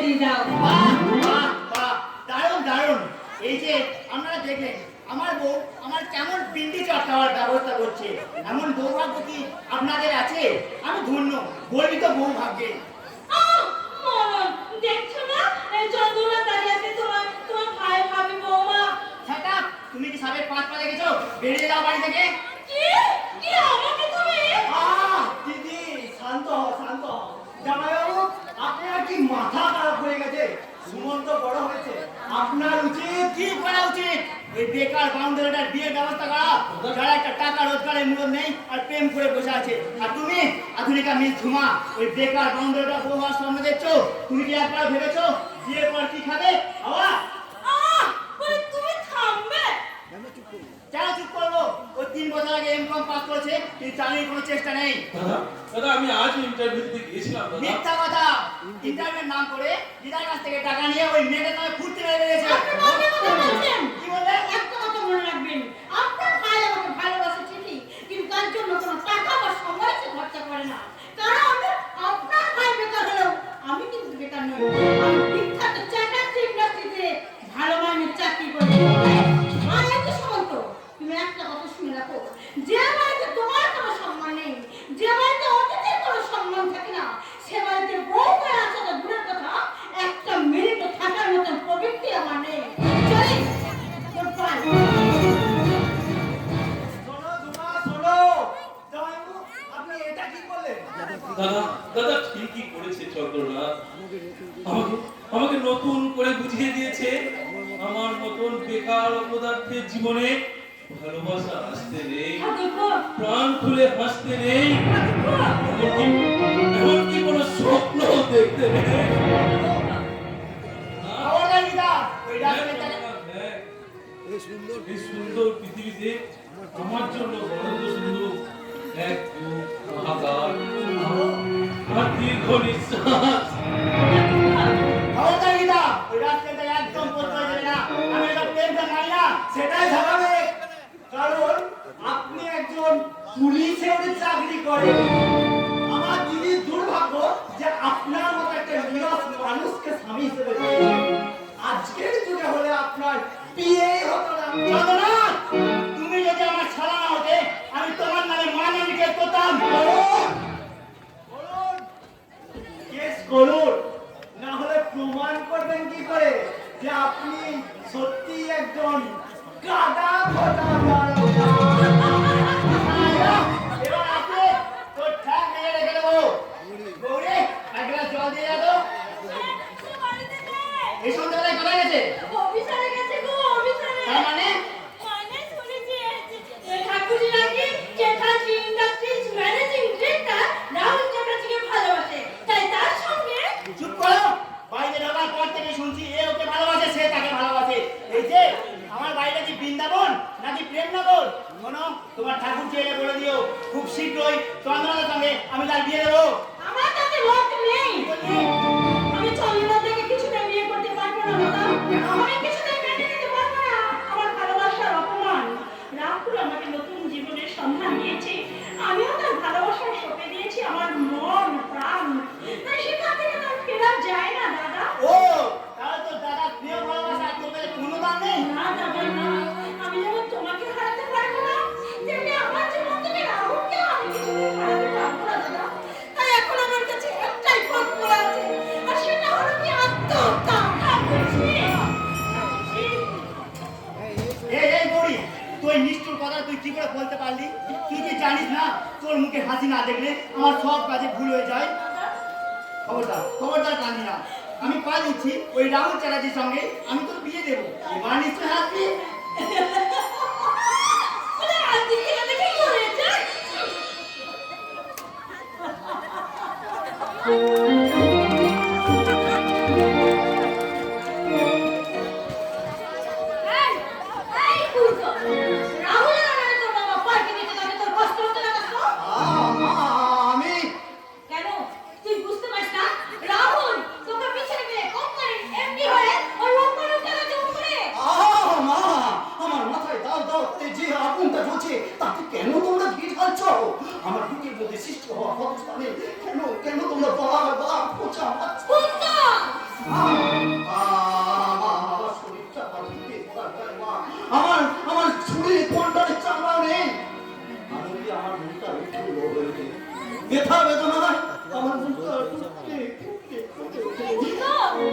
দিয়ে যাও। বাহ বাহ বাহ, দারুণ দারুণ। এই যে আপনারা দেখলেন আমার বউ আমার কেমন পিন্ডি চটকাবার ব্যবস্থা করছে। এমন বৌভাগ্য কি আপনাদের আছে? আমি ধন্য, গর্বিত বউ ভাগ্যে। মরণ, দেখছো না এই চন্দ্রনা দাঁড়িয়ে আছে তোমার ভাই ভাবি বৌমা। সেটা তুমি কি সাবেক পাঁচ পা দেখেছো? বেরিয়ে যাও বাড়ি থেকে। কি কি আমাকে তুমি? দিদি শান্ত হও, শান্ত হও। জামাইবাবু, আপনার কি মাথা খারাপ হয়ে গেছে? সুমন তো বড় হয়েছে, আপনার উচিত কি করা উচিত? এই বেকার বাউন্ডারিটার বিয়ের ব্যবস্থা করা, যারা একটা টাকা রোজগারের মূল্য নেই আর প্রেম করে বসে আছে। আর তুমি আধুনিকা মিস ঝুমা ওই বেকার বাউন্ডারিটা বউ হওয়ার সামনে দেখছো? তুমি কি একবার ভেবেছো বিয়ের পর কি খাবে? হাওয়া? তুমি থামবে? কেন চুপ করবো? ওই 3 বছর আগে এমকম পাস করেছে, কিন্তু চাকরির কোনো চেষ্টা নেই। দাদা আমি আজ ইন্টারভিউ দিতে গিয়েছিলাম দাদা। মিথ্যা কথা। ইন্টারভিউর নাম করে দিদার কাছ থেকে টাকা নিয়ে ওই মেয়েটার নামে ফুর্তি মেরে বেরিয়েছে। কি বললে? একটা কথা মনে রাখবেন, আপনার ভাই আমাকে ভালোবাসে ঠিকই, কিন্তু তার জন্য কোনো টাকা বা সময় সে খরচা করে না। কারণ আপনার ভাই বেকার হলেও আমি কিন্তু বেকার নই। আমি বিখ্যাত চ্যাটার্জি ইন্ডাস্ট্রিতে ভালো মানের চাকরি করি। আর এই যে সুমন্ত, তুমি একটা কথা শুনে রাখো, যে বাড়িতে তোমার কোনো সম্মান নেই, যে বাড়িতে অতিথির কোনো সম্মান থাকে না, সে বাড়িতে বউ করে আছে তো দূরের কথা, একটা মিনিটও থাকার মতন প্রবৃত্তি আমার নেই। চলি, গুডবাই। শোনো ঝুমা, শোনো। জামাইবাবু, আপনি এটা কি করলেন? দাদা দাদা ঠিকই করেছে চন্দ্রনাথ। আমাকে নতুন করে বুঝিয়ে দিয়েছে আমার মতন বেকার অপদার্থের জীবনে ভালোবাসা আসতে নেই, প্রাণ খুলে হাসতে নেই, এমনকি কোনো স্বপ্ন দেখতে নেই। খবরদার দিদা, ওই রাস্তায় হ্যাঁ, এই সুন্দর পৃথিবীতে আমার জন্য বড় সুন্দর এক মহাকার আর দীর্ঘ নিঃশ্বাস। খবরদার দিদা, ওই রাস্তাটা একদম পড়তে যাবে না। আমি এটা প্রেমটা মানি না। সেটাই স্বাভাবিক, কারণ আপনি একজন পুলিশে চাকরি করেন। আমার দিদির দুর্ভাগ্য যে আপনার মতো একটা নিরস মানুষকে স্বামী হিসেবে পেয়েছে। আজকের যুগে হলে আপনার বিয়ে হতো না। চন্দ্রনাথ, তুমি যদি আমার ছাড়া না হতে, আমি তোমার নামে মানহানি কেস করতাম। কেস করুন, না হলে প্রমাণ করবেন কি করে যে আপনি সত্যি একজন গাদা খোদা দারোগা। এবার আপনি তোর ঠ্যাং ভেঙে রেখে দেবো। গৌরী, এক গ্লাস জল দিয়ে যা তো। এই সন্ধ্যাবেলায় কোথায় গেছে? অফিসারে গেছে গো, অফিসারে। তার মানে? মানে শুনেছি ঠাকুরজি নাকি Chatterjee industries managing director Rahul চ্যাটার্জিকে ভালোবাসে, তাই তার সঙ্গে। চুপ করো। বাইরে ঢোকার পর থেকে শুনছি এ ওকে ভালোবাসে, সে তাকে ভালোবাসে। এই যে আমার বাড়িটা কি বৃন্দাবন নাকি প্রেমনগর? শোনো, তোমার ঠাকুর ছেলে বলে দিও খুব শীঘ্রই চন্দ্রনাথের সঙ্গে আমি তার বিয়ে দেবো। আমার কাছে লোক নেই। আমি চন্দ্রনাথ থেকে কিছুটা বিয়ে করতে পারবো না দাদা। আমি কিছুটা মেনে নিতে পারবো না আমার ভালোবাসার অপমান। রাহুল আমাকে নতুন জীবনের সন্ধান দিয়েছে, আমিও তার ভালোবাসার সঁপে দিয়েছি আমার মন প্রাণ। তাই সেখান থেকে তার ফেরা যায় না দাদা। ও, তাহলে তো দাদা প্রিয় ভালোবাসা তোদের কোনো দাম নেই। না দাদা না, আমি যেমন তোমাকে হারাতে পারবো না, তেমনি আমার জীবন থেকে রাহুলকেও আমি কিছুদিন হারাতে পারবো না দাদা। তাই এখন আমার কাছে একটাই পথ খোলা আছে, আর সেটা হলো কি আত্মহত্যা। এই গৌরী, তুই নিষ্ঠুর কথা তুই কি করে বলতে পারলি? তুই কি জানিস না তোর মুখে হাসি না দেখলে আমার সব কাজে ভুল হয়ে যায়? খবরদার খবরদার কাঁদি না। আমি পা দিচ্ছি ওই রাহুল চ্যাটার্জির সঙ্গে আমি তোর বিয়ে দেবো। এবার নিশ্চয় হাসবি। আমি কেন তুই বুঝতে পারছিস না? রাহুল তোকে পিছনে ফেলে কোম্পানির এমডি হয়ে ওই কোম্পানির কাছে উপরে। মা, আমার মাথায়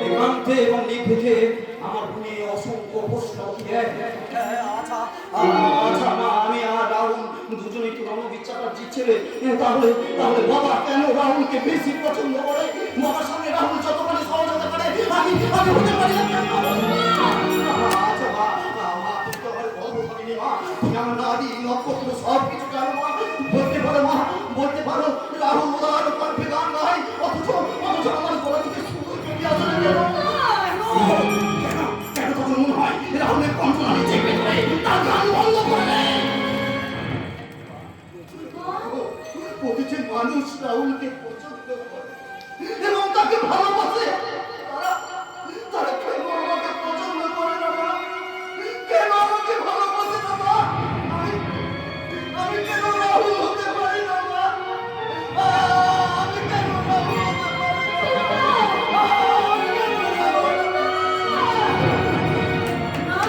একান্তে এবং নিভৃতে আমার মনে অসংখ্য প্রশ্ন উঠে। আচ্ছা আচ্ছা মা, আমি আর রাহুল দুজনেই তো রণবীর চ্যাটার্জির ছেলে। তাহলে তাহলে বাবা কেন রাহুলকে বেশি পছন্দ করে? বাবার সামনে রাহুল যতখানি সহজ হতে পারে আমি হতে পারি না কেন? আচ্ছা মা, মা তুমি তো আমার বড় ভাবিনি মা, তুমি আমার নারী নক্ষত্র সব কিছু জানো মা। বলতে পারো মা, বলতে পারো রাহুল উদার কণ্ঠে গান গায়, অথচ আমার গলা থেকে সুর বেরিয়ে আসে না কেন? কেন কেন তখন মনে হয় রাহুলের কণ্ঠ আমি চেপে ধরে তার গান বন্ধ করে দেয়? প্রতিটি মানুষ রাহুলকে পছন্দ করে এবং তাকে ভালোবাসে। তারা কেন আমাকে পছন্দ করে না মা? কেন আমাকে ভালোবাসে না মা? আমি কেন রাহুল হতে পারি না মা? আমি কেন রাহুল হতে পারি না? আমি কেন রাহুল হতে পারি না? না,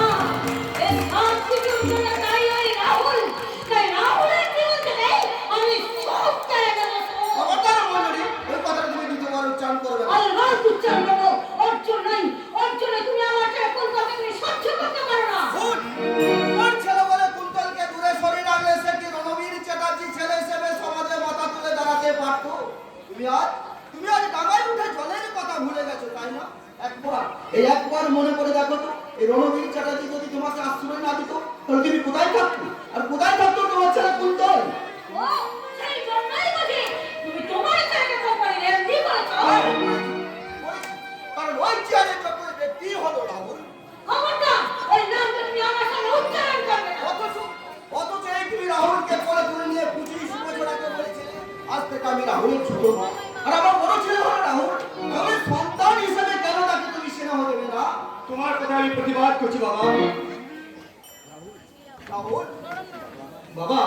এই সব কিছুর জন্য দায়ী ওই রাহুল। তাই রাহুলের জীবন থেকে আমি সব ছেড়ে দেবো, সব। খবরদার মঞ্জুরি, ওই কথাটা তুমি দ্বিতীয়বার উচ্চারণ করবে না। আল্লাহ উচ্চারণ করবো, অর্জন নাই। অর্জনে তুমি আমার ছেলে কুন্তলকে তুমি সহ্য করতে পারো না। শুন, তোমার ছেলে বলে কুন্তলকে দূরে সরিয়ে রাখলে সে কি রণবীর চ্যাটার্জি ছেলে হিসেবে সমাজে মাথা তুলে দাঁড়াতে পারতো? তুমি আজ ডাঙায় উঠে জলের কথা ভুলে গেছো, তাই না? একবার মনে করে দেখো তো, এই রণবীর চ্যাটার্জি যদি তোমাকে আশ্রয় না দিত তাহলে তুমি কোথায় থাকতো? আর কোথায় থাকতো তোমার ছেলে কুন্তল? ও, সেই জন্যই বুঝি তুমি তোমার ছেলেকে কোম্পানির এমডি করেছো। কারণ ওই চেয়ারের চক্করে ব্যক্তি হলো রাহুল। খবরদার, ওই নামটা তুমি আমার সামনে উচ্চারণ করবে না। অথচ এই তুমি রাহুলকে কোলে তুলে নিয়ে 25 বছর আগে বলেছিলে আজ থেকে আমি রাহুলের ছোট মা, আর আমার বড় ছেলে হলো রাহুল। রাহুলের সন্তান হিসেবে কেন তাকে তুমি স্নেহ দেবে না? তোমার কথা আমি প্রতিবাদ করছি বাবা। রাহুল বাবা,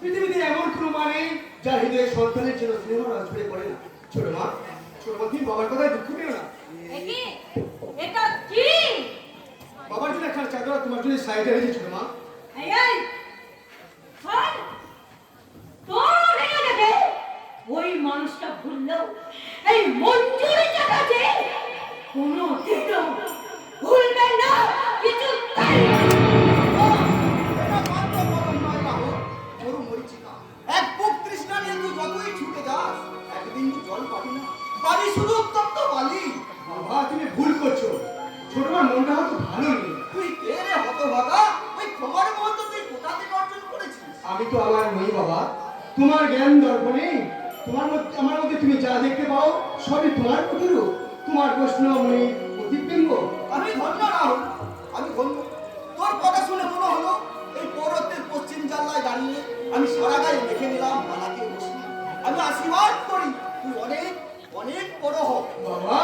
পৃথিবীতে এমন কোনো মা নেই যার হৃদয়ে সন্তানের জন্য স্নেহ ঝরে পড়ে না। ছোট মা, তুমি বাবার কথায় দুঃখ পেও না। একি, এটা কি? বাবার জন্য একটা চাদর তোমার জন্য সাইডে রেখেছি ছোট মা। এই এই, শোন, তোর ভেঙে যাবে। ওই মানুষটা ভুললেও এই মঞ্জুরি চ্যাটার্জি কোনোদিনও ভুলবে না, কিছুতেই না। এটা মাত্র কলম নয় রাহুল, মরু মরিচিকা। এক বুক তৃষ্ণা নিয়ে তুই যতই ছুটে যাস, একদিন তুই জল পাবি না, পাবি শুধু উত্তপ্ত বালি। বাবা তুমি ভুল করছো, ছোট মার মনটা হয়তো ভালো নেই। তুই কে রে হতভাগা? ওই ক্ষমার মহত্ব তুই কোথা থেকে অর্জন করেছিস? আমি তো আমার নই বাবা, তোমার জ্ঞান দর্পণে তোমার মধ্যে আমার মধ্যে তুমি যা দেখতে পাও সবই তোমার প্রতিরূপ, তোমার বৈষ্ণবমণি প্রতিবিম্ব। আমি ধন্য রাহুল, আমি ধন্য। তোর কথা শুনে মনে হলো এই পৌরত্বের পশ্চিম জানলায় দাঁড়িয়ে আমি সারা গায়ে দেখে নিলাম মালাকে বসি। আমি আশীর্বাদ করি তুই অনেক অনেক বড় হোক বাবা।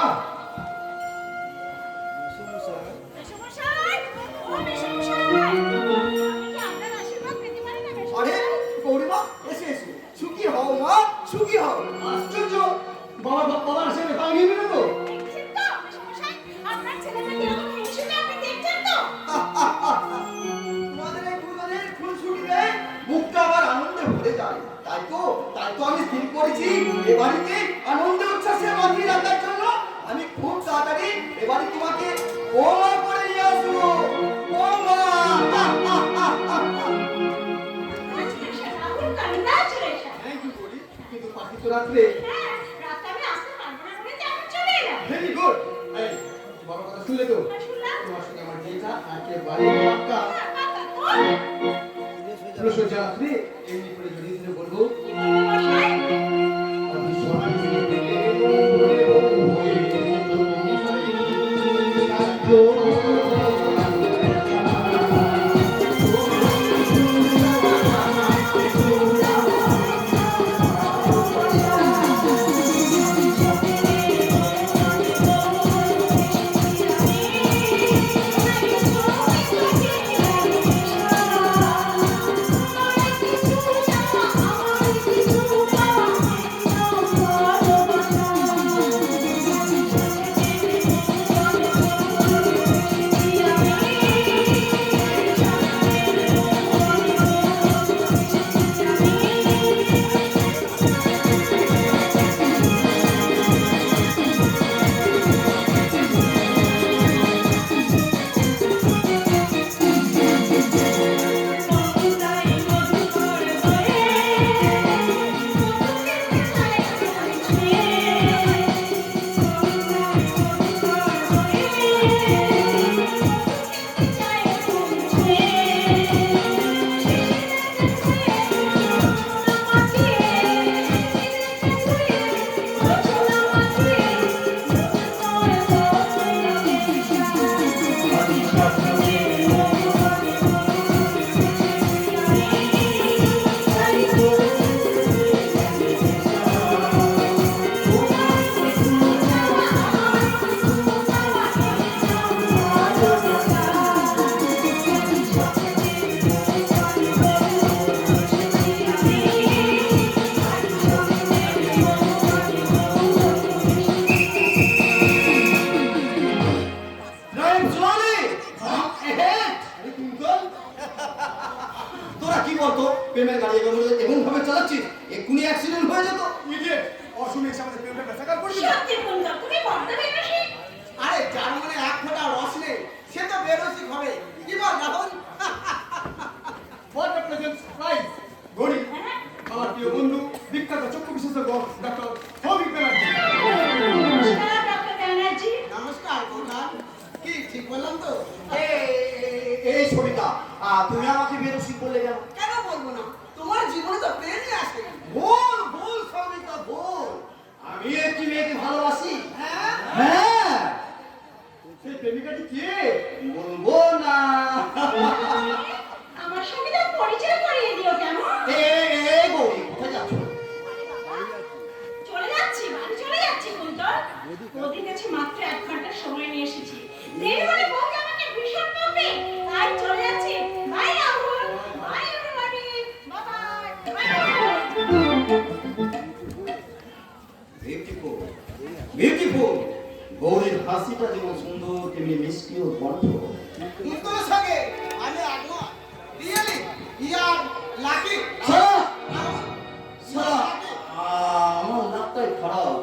মেসোমশাই, ও মেসোমশাই, আমি কি আপনার আশীর্বাদ পেতে পারি না মেসোমশাই? আরে গৌরীমা, এসে এসে সুখী হও মা, সুখী হও। আশ্চর্য, বাবার আশীর্বাদ পাওয়া নিয়ে বেরো তো। দেখছেন তো মেসোমশাই, আপনার ছেলেটা কিরকম খুশিতে আপনি দেখছেন তো? তোমাদের এই দুজনের খুনসুটিতে মুখটা আবার আনন্দে ভরে যায়। তাই তো আমি স্থির করেছি এ বাড়িতে আনন্দে উচ্ছ্বাসে মাতিয়ে রাখার জন্য আমি খুব তাড়াতাড়ি এ বাড়ি তোমাকে বৌমা করে নিয়ে আসবো। বৌমা! Congratulations, Rahul, congratulations. Thank you Gauri, কিন্তু পাখি তো রাত্রে। হ্যাঁ, রাতে আমি আসতে পারবো না বলে তো আমি চলে এলাম। Very good. এই বাবার কথা শুনলে তো? শুনলাম। তোমার সঙ্গে আমার বিয়েটা একেবারে পাক্কা। হ্যাঁ, বাবা, তো? চলো সোজা রাত্রে এমনি করে জড়িয়ে ধরে বলবো কি বলবো মশাই? আমি সবাই আমার কিছু তুমি আমাকে বেরসি করলে কেন? কেন বলবো না? তোমার জীবনে তো প্রেমই আসে। ভুল ভুল সবিতা ভুল। আমি একটি মেয়েকে ভালোবাসি। হ্যাঁ? হ্যাঁ। সেই প্রেমিকাটি কে? বলবো না। আমার সঙ্গে তার পরিচয় করিয়ে দিও কেন? এই গৌরী, কোথায় যাচ্ছ? চলে যাচ্ছি, বাড়ি চলে যাচ্ছি কুন্তল। ওদের কাছে মাত্র 1 ঘন্টা সময় নিয়ে এসেছি। দেরি হলে বউকে আমাকে ভীষণ বকবে। তাই চলে যাচ্ছি। Bye Rahul, bye everybody, bye beautiful beautiful. গৌরীর হাসিটা যেমন সুন্দর তেমনি মিষ্টি ও কণ্ঠ। কুন্তলের সঙ্গে আমি একমত। রিয়েলি ইয়ার লাকি। আমার নাকটাই খারাপ।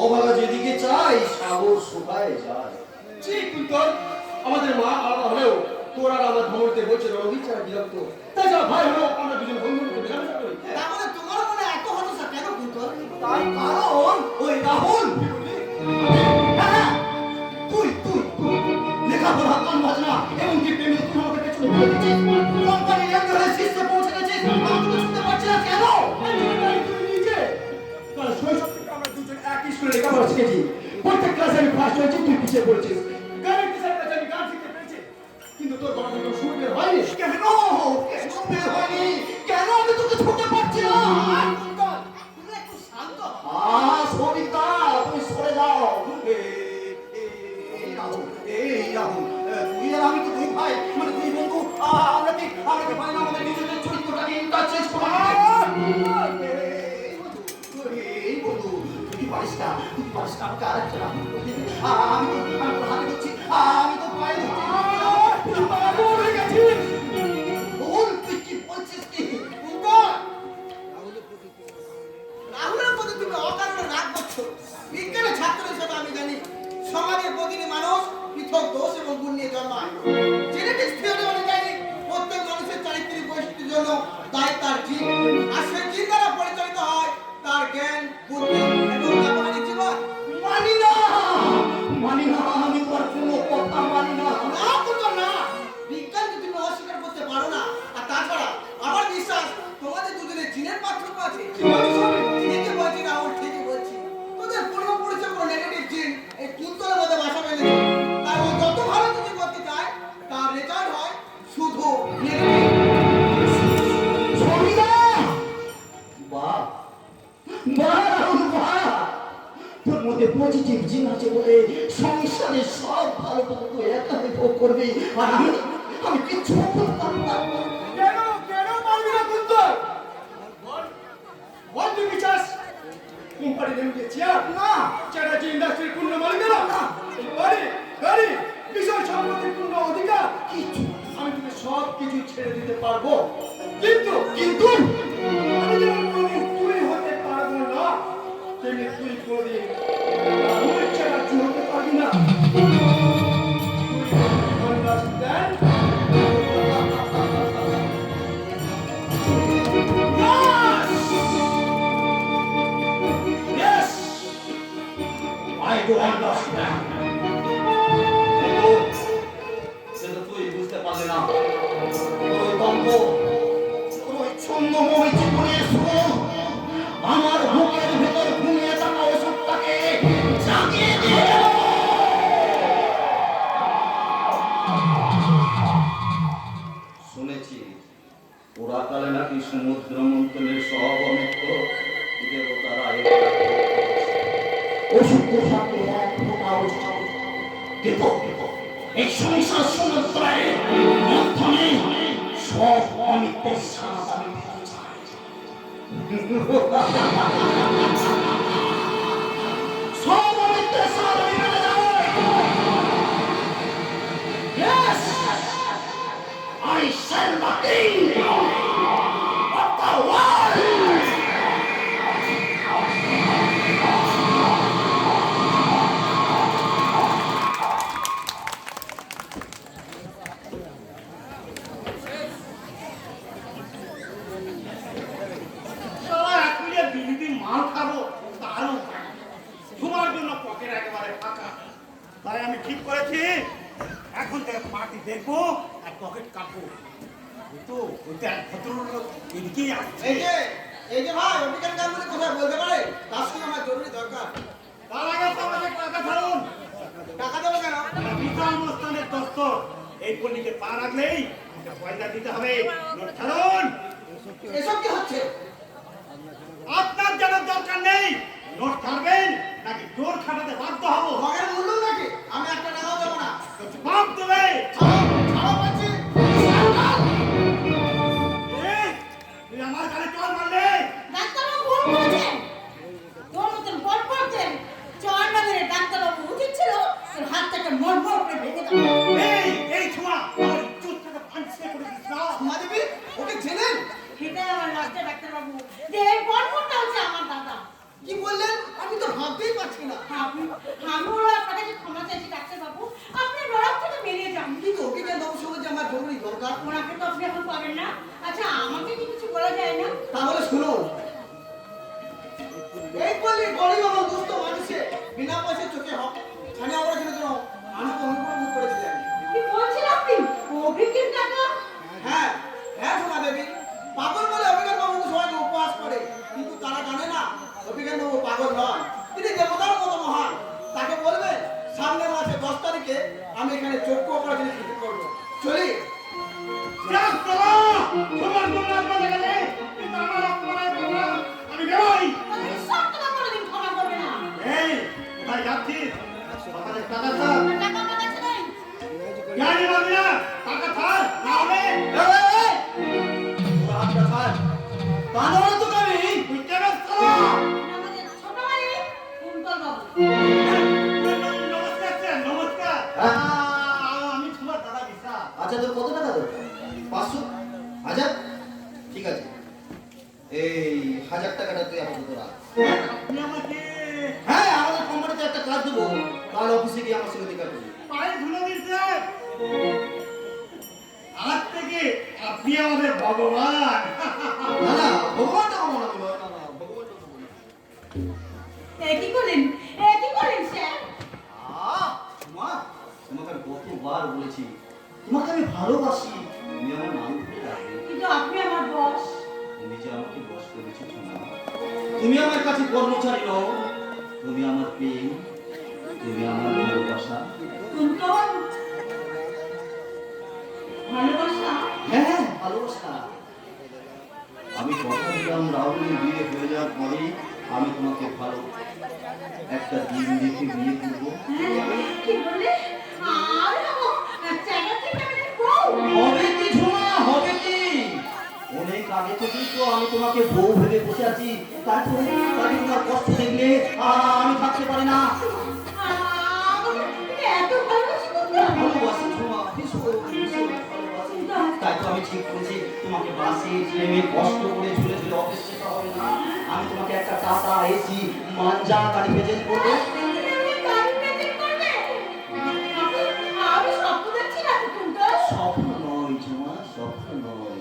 অভাগা যেদিকে চাই সাগর শুকায় যায়। ঠিক কুন্তল, আমাদের মা আলাদা হলেও তোর আর আমার ধমরতে বলছে রোহিত ছাড়া বিরক্ত। তাছাড়া ভাই হলেও আমরা দুজন বন্ধু মতো মেলামেশা করি। তাহলে তোমার মনে এত হতাশা কেন কুন্তল? তার কারণ ওই রাহুল। হ্যাঁ, তুই তুই তুই লেখাপড়া কান বাজনা এমনকি প্রেমে তুই আমাকে পেছনে ফেলে দিচ্ছিস। কোম্পানি এমন শীর্ষে পৌঁছে গেছিস, আমি তোকে শুনতে পারছি না কেন? তুই নিজে কারণ শৈশব থেকে আমরা দুজন একই স্কুলে লেখাপড়া শিখেছি। প্রত্যেক ক্লাসে আমি ফার্স্ট হয়েছি, তুই পিছিয়ে পড়েছিস। গানের টিচারের কাছে আমি গান শিখতে পেরেছি, কিন্তু তোর গলা থেকে সুর বের হয়নি। কেন কেন বের হয়নি? কেন আমি তোকে ছুটে পারছি না? কুন্তল, তুমি একটু শান্ত হও। সবিতা, তুমি সরে যাও। এই রাহুল, তুই আর আমি তো দুই ভাই, মানে দুই বন্ধু। আমরা কি পারি না আমাদের নিজেদের চরিত্রটাকে ইন্টারচেঞ্জ করা? এই বন্ধু, তুই পারিস না আমাকে আরেকটা রাহুল করে দিবি। আমি তো হাতে দিচ্ছি, আমি তো পায়ে দিচ্ছি। পাগল হয়ে গেছিস। বল, তুই কি বলছিস কি? কুন্তল, রাহুলের প্রতি তুমি অকারণে রাগ করছো। বিজ্ঞানের ছাত্র হিসেবে আমি জানি সমাজের প্রতিটি মানুষ পৃথক দোষ এবং গুণ নিয়ে জন্মায়। জেনেটিক্স থিওরি অনুযায়ী প্রত্যেক মানুষের চারিত্রিক বৈশিষ্ট্যের জন্য দায়ী তার জিন, আর সেই জিন দ্বারা পরিচালিত হয় তার জ্ঞান, বুদ্ধি এবং ব্যবহারিক জীবন। মানি না, আমি তোর কোনো কথা মানি না। না কুন্তল না, বিজ্ঞানকে তুমি অস্বীকার করতে পারো না। আর তাছাড়া আমার বিশ্বাস তোমাদের দুজনের জিনের পার্থক্য আছে। ঠিকই বলছি রাহুল, ঠিকই বলছি। তোদের পূর্বপুরুষের কোনো নেগেটিভ জিন এই কুন্তলের মধ্যে বাসা বেঁধেছে। তাই ও যত ভালো কিছু করতে চায় তার রেজাল্ট হয় শুধু নেগেটিভ। সবিতা! বাহ, রাহুল, বাহ! তোর মধ্যে পজিটিভ জিন আছে বলে সংসারের সব ভালো কথা তুই একাই ভোগ করবি, আর আমি কিচ্ছু করতাম না। কেন পারবি না কুন্তল? বল তুই কি চাস? কোম্পানির এমডি চেয়ার না, চ্যাটার্জি ইন্ডাস্ট্রির পূর্ণ মালিকানা, এই গাড়ি বিষয় সম্পত্তির পূর্ণ অধিকার, কিচ্ছু। আমি তোকে সব কিছু ছেড়ে দিতে পারবো, কিন্তু আমি যেমন কোনোদিন তুই হতে পারবো না, তেমনি তুই কোনোদিন রাহুলের চ্যাটার্জি হতে পারবি না। Understand? Yes! I do understand. কিন্তু তুই বুঝতে পারলি না, ওই দ্বন্দ্ব, ওই ছন্দময় জীবনের সুর আমার বুকের ভেতর ঘুমিয়ে থাকা ওষুধটাকে জাগিয়ে দিয়ে গেল। শুনেছি পুরাকালে নাকি সমুদ্র মন্থনের সব অমিত্র দেবতারা ওষুধ সাথে এক ফোঁটা ওষুধ, কিন্তু এই সংসার সমুদ্রে মন্থনে সব অমিত্রের স্বাদ আমি পেতে চাই। সব অমিত্রের স্বাদ আমি পেতে চাই। Yes, I shall not eat of the world. সবাই এক মিলিয়ে বিলিতি মাল খাবো, তারও উপায় নেই। তোমার জন্য পকেট একেবারে ফাঁকা। তাই আমি ঠিক করেছি এখন থেকে পার্টি দেখবো আর পকেট কাটবো। তো ওইটা ভদ্রলোক এদিকেই আসছে। এই যে ভাই অভিজ্ঞান গাঙ্গুলি কোথায় বলতে পারে? তার সঙ্গে আমার জরুরি দরকার। তার আগে তো আমাকে টাকা ছাড়ুন। টাকা দেবো কেন? বিশাল মস্তানের দস্তর, এই পল্লীতে পা রাখলেই আমাকে পয়সা দিতে হবে। নোট ছাড়ুন। এসব কি হচ্ছে? আপনার জানার দরকার নেই। নোট ছাড়বেন নাকি জোর খাটাতে বাধ্য হবো? মগের মূল্য নাকি? আমি একটা টাকাও দেবো না। বাপ দেবে। ছাড়ো, ছাড়ো বলছি। এই, তুই আমার গালে চল মারলে। ডাক্তারবাবু ভুল করেছেন। তোর মতন বড় করতেন চর না মেরে ডাক্তারবাবু উচিত ছিল তোর হাতটা একটা মরমর করে ভেঙে দেওয়া। এই ছোঁয়া আমার চোখটাকে ফাঁসিয়ে করে দিস না। মা দেবী, ওকে চেনেন? সেটাই আমার লজ্জা ডাক্তারবাবু যে এই বরফটা হচ্ছে আমার দাদা। কি বললেন? আমি তো ভাবতেই পারছি না। আমি ওরা আপনার কাছে ক্ষমা চাইছি ডাক্তারবাবু, আপনি নরক থেকে বেরিয়ে যান। কিন্তু অভিজ্ঞান বাবুর সঙ্গে যে আমার জরুরি দরকার। ওনাকে তো আপনি এখন পাবেন না। আচ্ছা আমাকে কি কিছু বলা যায় না? তাহলে শুনুন, এই পল্লীর গরিব এবং দুস্থ মানুষে বিনা পয়সায় চোখে ছানি অপারেশনের জন্য আমাকে অনুপ্রাণিত করেছিলেন। কি বলছেন আপনি? অভিজ্ঞান টাকা? হ্যাঁ হ্যাঁ সোনা দেবী, পাগল বলে অভিজ্ঞান বাবু সবাইকে উপহাস করে, কিন্তু তারা জানে না অভিজ্ঞান বাবু পাগল নন, তিনি দেবতার মতো মহান। তাকে বলবেন সামনের মাসে 10 তারিখে আমি এখানে চক্ষু অপারেশনের ছুটি করবো। চলি। আমি বেরোই। তাহলে সব টাকা কোনোদিন ক্ষমা করবে না। এই কোথায় যাচ্ছিস? সকালে টাকা ছাড়। আপনার টাকা আমার কাছে নেই। জানি মারবি না, টাকা ছাড়, না হলে ওরা হাতটা ছাড়। তা নয় তো আমি। তুই কেন ছাড়া? এটা আমাদের ছোট ভাই কুন্তল বাবু। নমস্কার স্যার, নমস্কার। হ্যাঁ? আমি তোমার দাদা বিশা। আচ্ছা তোর কত টাকা দরকার? 500? 1000? ঠিক আছে, এই 1000 টাকাটা তুই আপাতত রাখ। আপনি আমাকে হ্যাঁ, আমাদের কোম্পানিতে একটা কাজ দেবো, কাল অফিসে গিয়ে আমার সঙ্গে দেখা করবি। পায়ে ধুলো দিচ্ছেন। আজ থেকে আপনি আমাদের ভগবান। না না, ভগবানটা কমো না বলো, না না, ভগবানটা কমো না। কি করলেন? কি করলেন স্যার? মা, তোমাকে আমি কতবার বলেছি, তোমাকে আমি ভালোবাসি, তুমি আমার নাম ধরে ডাকবে। কিন্তু আপনি আমার বস। তুমি যে আমাকে বস করেছো সোনা, তুমি আমার কাছে কর্মচারী নও, তুমি আমার প্রেম, তুমি আমার ভালোবাসা। কুন্তল ভালোবাসা? হ্যাঁ, ভালোবাসা। আমি কথা দিলাম রাহুলের বিয়ে হয়ে যাওয়ার পরে আমি তোমাকে ভালো একটা দিন দেখে বিয়ে করবো। কি বললে? আর চ্যানেল থেকে আমি বউ। হবে কি ঝুমা, হবে কি? অনেক আগে থেকেই তো আমি তোমাকে বউ ভেবে বসে আছি, তারপরে তোমার কষ্ট দেখলে আমি থাকতে পারি না। আমাকে এত ভালোবাসি কুন্তল? ভালোবাসি ঝুমা, ভীষণ ভীষণ ভালোবাসি। তাই তো আমি ঠিক করেছি তোমাকে বাসে ট্রেনে কষ্ট করে ঝুলে ঝুলে অফিস যেতে হবে না। আমি তোমাকে একটা টাটা এসি মাঞ্জা গাড়ি প্রেজেন্ট করবো। আমি স্বপ্ন দেখছি না কুন্তল। স্বপ্ন নয় ঝুমা, স্বপ্ন নয়।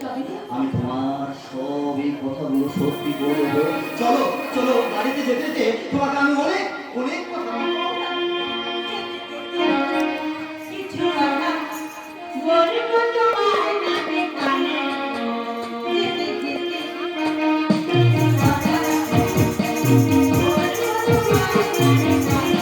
আমি তোমার সব এই কথাগুলো সত্যি করে দেবো। চলো চলো, গাড়িতে যেতে যেতে তোমাকে আমি অনেক অনেক কথা বলবো। কিছু কথা বলবো তোমার নামে কানে। যেতে যেতে কিছু কথা বলবো তোমার নামে কানে।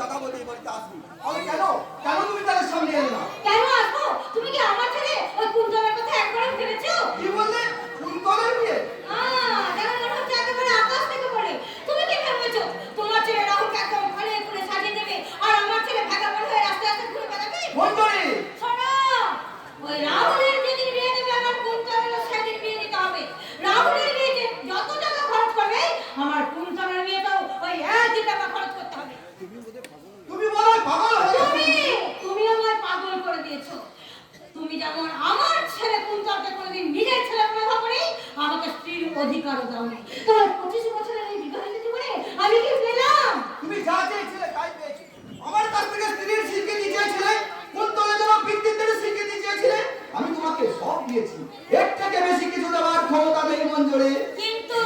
দাদা বলে এই বাড়িতে আসবি। আমি কেন তুমি তাদের সামনে এলে না? কেন আসবো? তুমি কি আমার ছেলে ওই কুন্তলের কথা একবারও ভেবেছো? কি বললে? কুন্তলের বিয়ে? দেখো মনে হচ্ছে একেবারে আকাশ থেকে পড়ে। তুমি কি ভেবেছো তোমার ছেলে রাহুলকে একদম ঘরে করে সাজিয়ে দেবে আর আমার ছেলে ভাগাবান হয়ে রাস্তা রাস্তা ঘুরে বেড়াবে? বন্ধুরে শোনো, ওই রাহুলের যেদিন বিয়ে দেবে আমার কুন্তলেরও সেদিন বিয়ে দিতে হবে। রাহুলের বিয়েতে যত টাকা খরচ করবে আমার কুন্তলের বিয়েতেও ওই একই টাকা খরচ করতে হবে। তুমি বলো পাগল হয়ে তুমি আমায় পাগল করে দিয়েছো। তুমি যেমন আমার ছেলে কুন্তলকে কোনোদিন নিজের ছেলে মনে করে আমাকে স্ত্রীর অধিকারও দাওনি। তোমার 25 বছরের এই বিবাহিত জীবনে আমি কি পেলাম? তুমি যা চেয়েছিলে তাই পেয়েছি। আমার কাছ থেকে স্ত্রীর স্বীকৃতি চেয়েছিলে, কুন্তলের জন্য বিদ্যুতের স্বীকৃতি চেয়েছিলে, আমি তোমাকে সব দিয়েছি। এর থেকে বেশি কিছু দেওয়ার ক্ষমতা নেই মঞ্জুরি। কিন্তু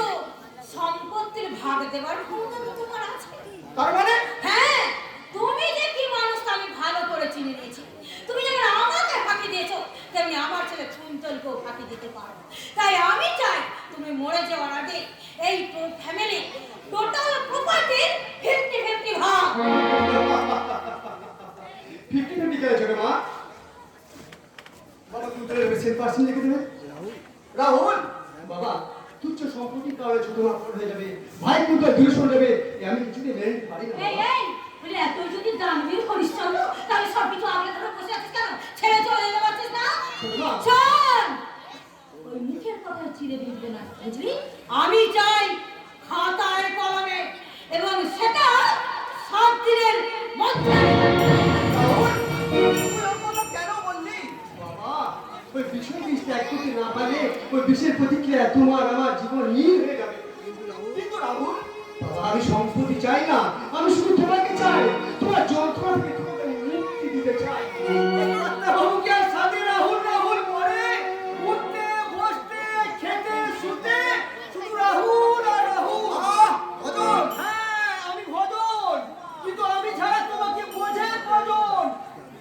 সম্পত্তির ভাগ দেওয়ার ক্ষমতা তো তোমার আছে। তার মানে হ্যাঁ, তুমি যে কি মানুষ তা আমি ভালো করে চিনে নিয়েছি। তুমি যেমন আমাকে ফাঁকি দিয়েছো তেমনি আমার ছেলে কুন্তলকেও ফাঁকি দিতে পারো। তাই আমি চাই তুমি মরে যাওয়ার আগে এই ফ্যামিলি টোটাল প্রপার্টির 50-50 ভাগ। 50-50 কেন ছোট মা? বাবা কুন্তলের 10% লিখে দেবে। রাহুল বাবা তুচ্ছ সম্পত্তির কারণে ছোট মা হয়ে যাবে, ভাই কুন্তল দূরে সরে যাবে, আমি কিছুতেই মেনে নিতে পারি না। এই বলে এত যদি দানবীর হরিশ্চন্দ্র তাহলে সব কিছু আগলে ধরে বসে আছিস কেন? ছেড়ে চলে যেতে পারছিস না? ছোট মা শোন, ওই মুখের কথা চিড়ে দিবে না, বুঝলি? আমি চাই খাতায় কলমে এবং সেটা 7 দিনের মধ্যে। রাহুল তুই ওর কথা কেন বললি? বাবা ওই বিষয় বিষ ত্যাগ করতে না পারলে ওই বিষের প্রতিক্রিয়া তোমার আমার জীবন নীল হয়ে যাবে। কিন্তু রাহুল বাবা আমি সম্পত্তি চাই না, আমি শুধু তোমাকে চাই, তোমার যন্ত্রণা থেকে তোমাকে মুক্তি দিতে চাই। বাবুকে আর সাথে রাহুল রাহুল করে উঠতে বসতে খেতে শুতে শুধু রাহুল আর রাহুল। ভজন হ্যাঁ আমি ভজন, কিন্তু আমি ছাড়া তোমাকে বোঝে ভজন।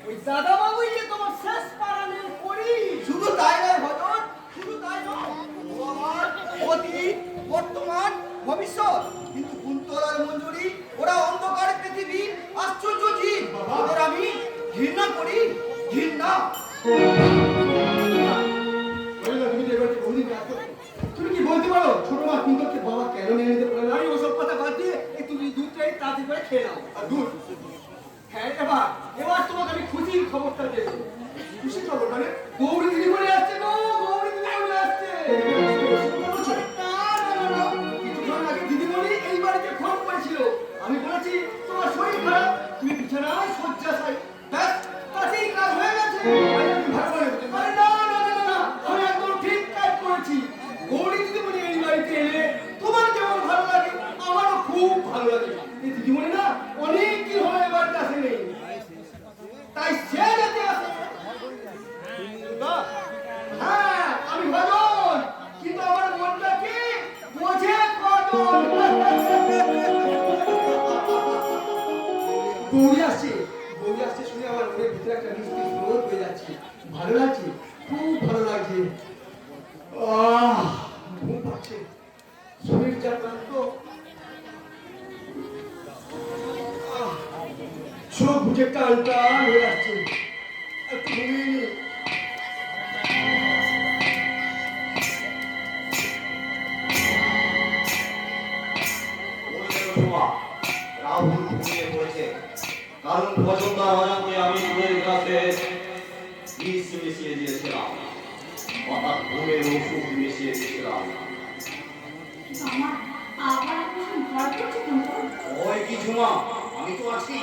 ওই দাদা বাবুই যে তোমার শেষ পারানের করি। শুধু তাই নয় ভজন, শুধু তাই নয়, ও আমার অতীত বর্তমান ভবিষ্যৎ। কিন্তু কুন্তল আর মঞ্জুরি ওরা অন্ধকারের পৃথিবী আশ্চর্য জীব, ওদের আমি ঘৃণা করি, ঘৃণা। তুমি কি বলতে পারো ছোট মা কুন্তলকে বাবা কেন নিয়ে নিতে পারে না? ওসব কথা বাদ দিয়ে তুমি দুধটাই তাড়াতাড়ি করে খেয়ে নাও। আর দুধ হ্যাঁ এবার তোমাকে আমি খুশির খবরটা দেব। খুশির খবর মানে গৌরী দিদি বলে আসছে গো, গৌরী দিদি বলে আসছে। না, কিছুক্ষণ আগে দিদিমণি এই বাড়িতে ফোন করেছিল। আমি বলেছি তোমার শরীর খারাপ, তুমি বিছানায় শয্যাশায়ী। ব্যাস তাতেই কাজ হয়ে গেছে। আরে না, আমি একদম ঠিক কাজ করেছি। গৌরী দিদিমণি এই বাড়িতে এলে তোমার যেমন ভালো লাগে আমারও খুব ভালো লাগে। এই দিদিমণি না অনেক দিন হলো এ বাড়িতে আসেনি, তাই সে যেতে আসে। হ্যাঁ আমি ভজন, কিন্তু আমার মনটা কি বোঝে কজন। গৌরী আসছে শুনে আমার মনের ভিতরে একটা মিষ্টি স্রোত হয়ে যাচ্ছে। ভালো লাগছে, খুব ভালো লাগছে। ঘুম পাচ্ছে, শরীর যা ক্লান্ত, চোখ বুঝে টান টান হয়ে আসছে। একটু ঘুমিয়ে নি। রাহুল ঘুমিয়ে পড়েছে, কারণ ভজনদার অজান্তে আমি দুধের গ্লাসে বিষ মিশিয়ে দিয়েছিলাম, অর্থাৎ ঘুমের ওষুধ মিশিয়ে দিয়েছিলাম। আমার এখন ভয় করছে কেন? ওই কি ঝুমা, আমি তো আছি।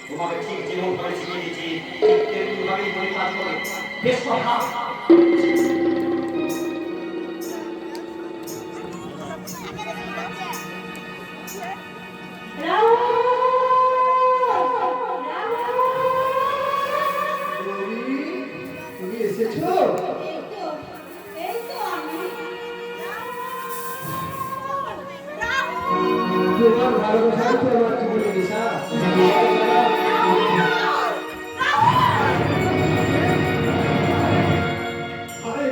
তোমাকে ঠিক যেমনভাবে শিখিয়ে দিচ্ছি তেমনি ভাবেই তুমি কাজ করো। বেশ কথা। তুমি এসেছো? এই তো আমি। তোমার ভালোবাসাই তো আমার জীবনে নেশা। আরে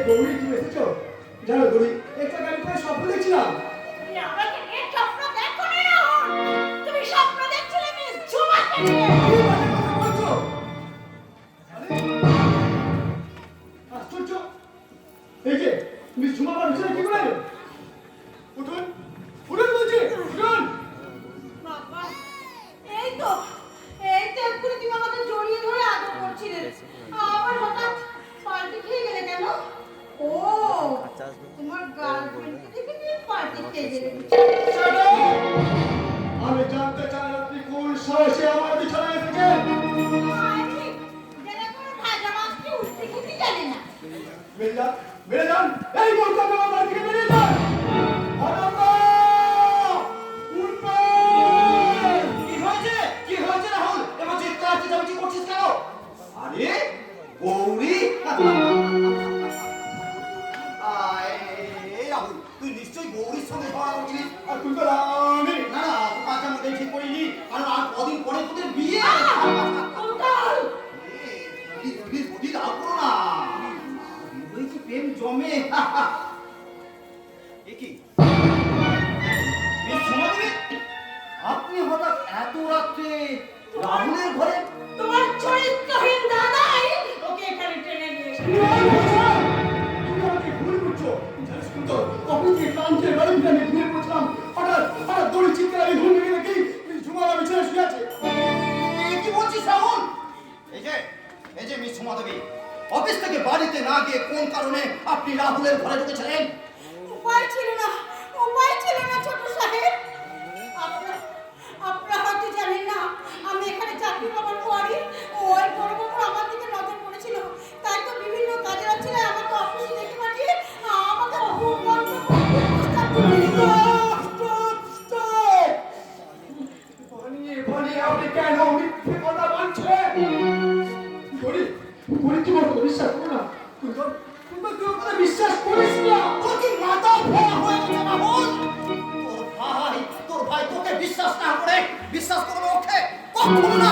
কি বাজে কথা বলছো? আরে, আশ্চর্য! এই যে মিস ঝুমা আমার বিছানায় কি করে এলো? উঠুন, উঠুন বলছি, উঠুন! বাবা, এই তো এক্ষুনি তুমি আমাকে জড়িয়ে ধরে আদর করছিলে। আবার হঠাৎ পাল্টে খেয়ে গেলে কেন? ও, তোমার গার্লফ্রেন্ডকে দেখে তুমি পাল্টে খেয়ে গেলে। Shut up! আমি জানতে চাই আপনি কোন সাহসে আমার বিছানায় এসেছেন? আরে, যারা কোনো ভাজা মাছকে উঠতে খেতে জানে না। বেরিয়ে যান, বেরিয়ে যান! এই মুহূর্তে আপনি আমার বাড়ি থেকে বেরিয়ে যান! অনন্যা! উঠবেন! কি হয়েছে? কি হয়েছে রাহুল? এবার চিৎকার চেঁচামেচি করছিস কেন? আরে গৌরী! এই রাহুল, তুই নিশ্চয়ই গৌরীর সঙ্গে ঝগড়া করছিস। আর তুই তো রানী! না না, তোর কাছে আমাদের ঠিক করিনি, কারণ আর কদিন পরে তোদের বিয়ে। কোথায়? বলি রাগ করো না, হয়েছে প্রেম জমে। এ কি মিস ঝুমা দেবী, আপনি হঠাৎ এত রাত্রে রাহুলের ঘরে? তোমার চরিত্রহীন দাদাই ওকে এখানে টেনে নিয়ে এসেছে। তুমি আমাকে ভুল বুঝছো। জানিস কিন্তু অফিসে ক্লান্তি বাড়ি ফিরে আমি ঘুমিয়ে পড়ছিলাম। হঠাৎ দড়ি চিৎকার আমি ঘুম ভেঙে দেখি ঝুমা আমার বিছানায় শুয়ে আছে। কি বলছিস রাহুল? এই যে মিস ঝুমা দেবী, অফিস থেকে বাড়িতে না গিয়ে কোন কারণে আপনি রাহুলের ঘরে ঢুকেছিলেন? উপায় ছিল না ছোট সাহেব। আপনারা হয়তো জানেন না, আমি এখানে চাকরি পাওয়ার পরই ওই বড় বাবু আমার দিকে নজর পড়েছিল। তাই তো বিভিন্ন কাজের ছেলে আমাকে অফিসে দেখে পাঠিয়ে আমাকে অপমান প্রস্তাব দিয়েছিল। বানিয়ে আপনি কেন মিথ্যে কথা বলছেন? গরি কি বলতো বিশ্বাস করো না। তুই তোর কথা বিশ্বাস করিস না। তোর কি মাথা ফেরা হয়ে গেছে রাহুল? তোর ভাই তোকে বিশ্বাস না করে বিশ্বাস করবে ওকে? কখনো না।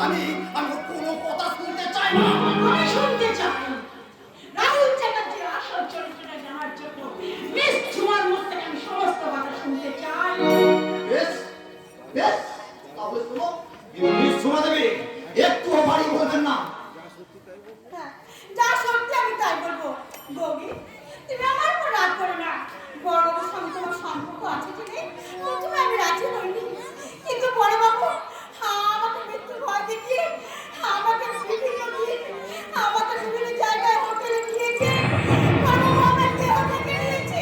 আমি ওর কোনো কথা শুনতে চাই না। আমি শুনতে চাই রাহুল চ্যাটার্জির আসল চরিত্রটা জানার জন্য মিস ঝুমার মুখ থেকে আমি সমস্ত কথা শুনতে চাই। বেশ তাহলে শোনো, মিস ঝুমা দেবী, একটুও বাড়ি বলবেন না। হ্যাঁ, যা সত্যি আমি তাই বলবো। গৌরী, তুমি আমার উপর রাগ করো না। বড়বাবুর সঙ্গে তোমার সম্পর্ক আছে ঠিক, প্রথমে আমি রাজি হইনি, কিন্তু বড়বাবু আমাকে মৃত্যুর ভয় দেখিয়ে আমাকে বিভিন্ন জায়গায় হোটেলে নিয়েছে। বড়বাবু আমার দেহ থেকে নিয়েছে।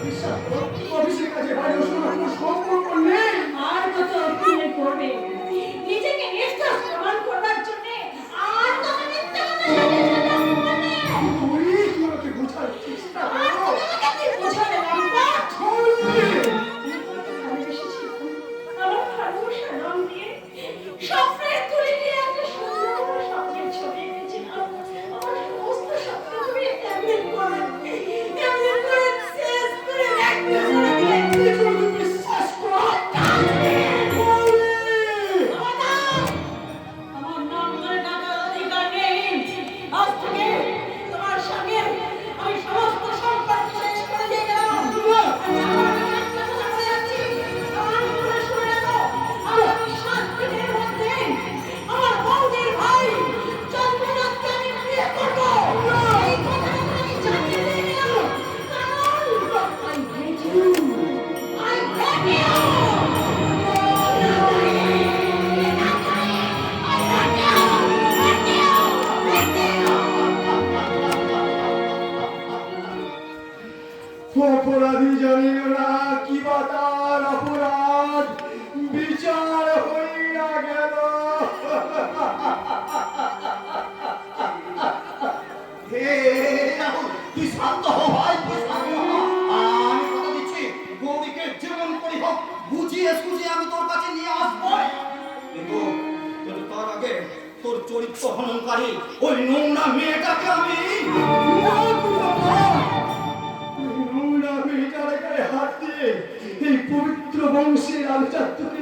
বিশ্বাস করো, অফিসের কাছে বাড়ি ওর সঙ্গে কোনো সম্পর্ক নেই। আর কত অভিনয় করবে নিজেকে নিষ্ঠুর প্রমাণ করবার জন্য? আর কত মিথ্যা কথা শুনেছো মানে? গরি তুই আমাকে বোঝার চেষ্টা আর করো। তুমি আমাকে কি বোঝাবে লম্বা? আমার ভালোবাসার রং দিয়ে স্বপ্নের তুলি দিয়ে একটা সুন্দর স্বপ্নের ছবি এঁকেছিলাম। আমার সমস্ত স্বপ্ন তুমি এমনি করে শেষ করে ব্যক্ত করে দিলে। তুই বিশ্বাস কর। আমার নাম ধরে ডাকার অধিকার নেই। আজ থেকে তোমার সঙ্গে আমি সমস্ত সম্পর্ক শেষ করে দিয়ে গেলাম। আমার একটা কথা বলে যাচ্ছি, আমার কথা শুনে রাখো। আগামী 7 দিনের মধ্যে আমার বৌদির ভাই চন্দ্রনাথকে আমি বিয়ে করবো। এই কথাটা আমি জানিয়ে দিয়ে গেলাম। কারণ I hate you. I hate you. অপরাধী জানিল না কি বা তার অপরাধ, বিচার হইয়া গেল। হে রাহুল, তুই শান্ত হ ভাই, তুই শান্ত হ। আমি কথা দিচ্ছি, গৌরীকে যেমন করি হোক বুঝিয়ে সুঝিয়ে আমি তোর কাছে নিয়ে আসবো। কিন্তু তার আগে তোর চরিত্র হননকারী ওই নোংরা মেয়েটাকে আমি নোংরা মেয়েটার গায়ে হাত দিয়ে এই পবিত্র বংশের আভিজাত্যকে